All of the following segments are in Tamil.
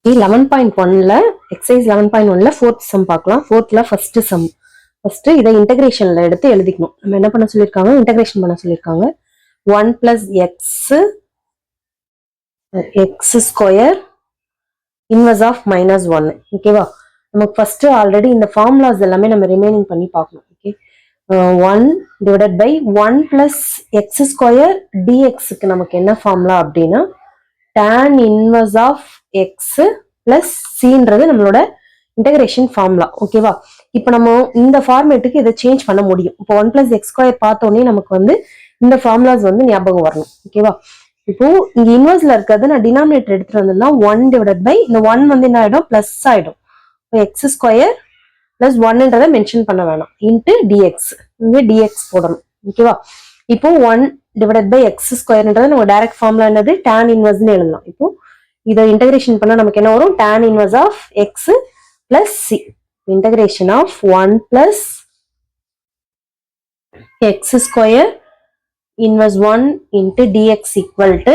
11.1ல எக்ஸசைஸ் 11.1ல ஃபோர்த் சம் பார்க்கலாம். ஃபோர்த்ல ஃபர்ஸ்ட் சம். ஃபர்ஸ்ட் இதை இன்டகிரேஷன்ல எடுத்து எழுதிக்கணும். நம்ம என்ன பண்ண சொல்லியிருக்காங்க, இன்டகிரேஷன் பண்ண சொல்லியிருக்காங்க. 1 plus X square inverse of -1. ஓகேவா? நமக்கு ஃபர்ஸ்ட் ஆல்ரெடி இந்த ஃபார்முலாஸ் எல்லாமே நம்ம ரிமைனிங் பண்ணி பார்க்கணும். Okay, 1 divided by 1 plus X square டிஎக்ஸுக்கு நமக்கு என்ன ஃபார்முலா அப்படின்னா tan inverse of X plus சின்றது நம்மளோட இன்டகிரேஷன் ஃபார்முலா. ஓகேவா? இப்போ நம்ம இந்த ஃபார்மேட்டுக்கு இதை சேஞ்ச் பண்ண முடியும். இப்போ 1 பிளஸ் எக்ஸ் ஸ்கொயர் பார்த்தோன்னே நமக்கு வந்து இந்த ஃபார்முலாஸ் வந்து ஞாபகம் வரணும். ஓகேவா? இப்போ இங்க இன்வர்ஸ்ல இருக்கிறது நான் டினாமினேட்டர் எடுத்துட்டு வந்தேன்னா 1 டிவைடட் பை இந்த 1 வந்து என்ன ஆயிடும், பிளஸ் ஆயிடும். எக்ஸ் ஸ்கொயர் பிளஸ் 1ன்றதை மென்ஷன் பண்ண வேணாம், இன்ட்டு டிஎக்ஸ். இங்கே டிஎக்ஸ் போடணும். ஓகேவா? இப்போ 1 டிவைடட் பை எக்ஸ் ஸ்கொயர்ன்றது நம்ம டைரக்ட் ஃபார்முலா என்னது, tan இன்வர்ஸ்னு எழுதலாம். இப்போ இதை இன்டகிரேஷன் பண்ணா நமக்கு என்ன வரும், tan inverse of X plus C. Integration of 1 plus X square inverse 1 into dx equal to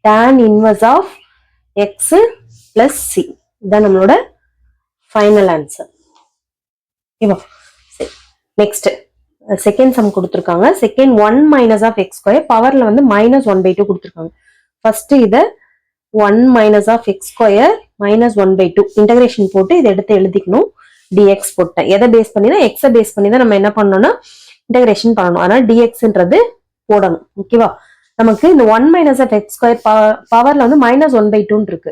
tan inverse of x plus c. இதான் நம்மளோட final answer. Next second sum கொடுத்துருக்காங்க. Second 1 minus of X square பவர்ல வந்து -1/2 கொடுத்துருக்காங்க. ஃபர்ஸ்ட் இதை 1 minus of X square -1/2 integration போட்டு இதை எடுத்து எழுதிக்கணும். டிஎக்ஸ் போட்டேன். எதை பேஸ் பண்ணி தான், எக்ஸை பேஸ் பண்ணி தான் நம்ம என்ன பண்ணணும்னா இன்டகிரேஷன் பண்ணணும். அதனால டிஎக்ஸ்ன்றது போடணும். ஓகேவா? நமக்கு இந்த 1 மைனஸ் ஆஃப் எக்ஸ் ஸ்கொயர் பவர்ல வந்து -1/2 இருக்கு.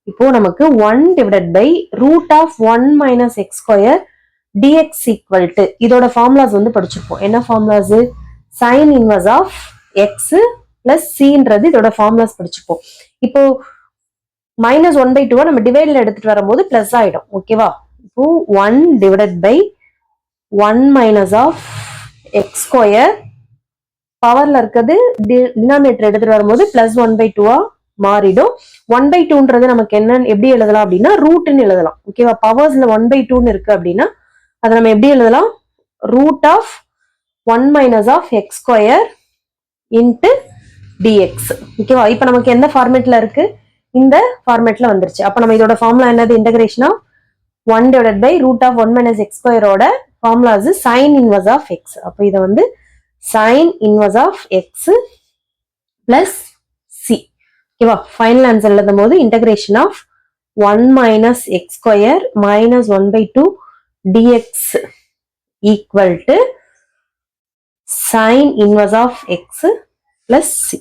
இப்போ நமக்கு 1 divided by root of 1 minus X square dx equal to இதோட ஃபார்முலாஸ் வந்து படிச்சிருப்போம். என்ன formulas, sine inverse of X plus சின்றது இதோட ஃபார்முலாஸ் படிச்சிருப்போம். இப்போ -1/2 நம்ம டிவைட்ல எடுத்துட்டு வரும்போது பிளஸ் ஆயிடும். ஓகேவா? இப்போ 1 divided by 1 minus of X square பவர்ல இருக்கிறது டினாமினேட்டர் எடுத்துட்டு வரும்போது +1/2 மாறிடும். 1/2ன்றது நமக்கு என்ன, எப்படி எழுதலாம் அப்படின்னா ரூட்னு எழுதலாம். ஓகேவா? பவர்ஸ்ல 1/2 இருக்கு அப்படின்னா அதை நம்ம எப்படி எழுதலாம், root of 1 minus of X square into dx. ஓகேவா? இப்போ நமக்கு எந்த ஃபார்மேட்ல இருக்கு, இந்த ஃபார்மேட்ல வந்துருச்சு. அப்போ நம்ம இதோட ஃபார்முலா என்னது, integration of 1 divided by root of 1 minus X ஸ்கொயரோட formulas sine inverse of X. அப்போ இதை வந்து sin inverse of x plus c. ஓகேவா? ஃபைனல் ஆன்சர் எழுதும் போது integration of 1 minus x square minus 1/2 dx equal to sin inverse of x plus c.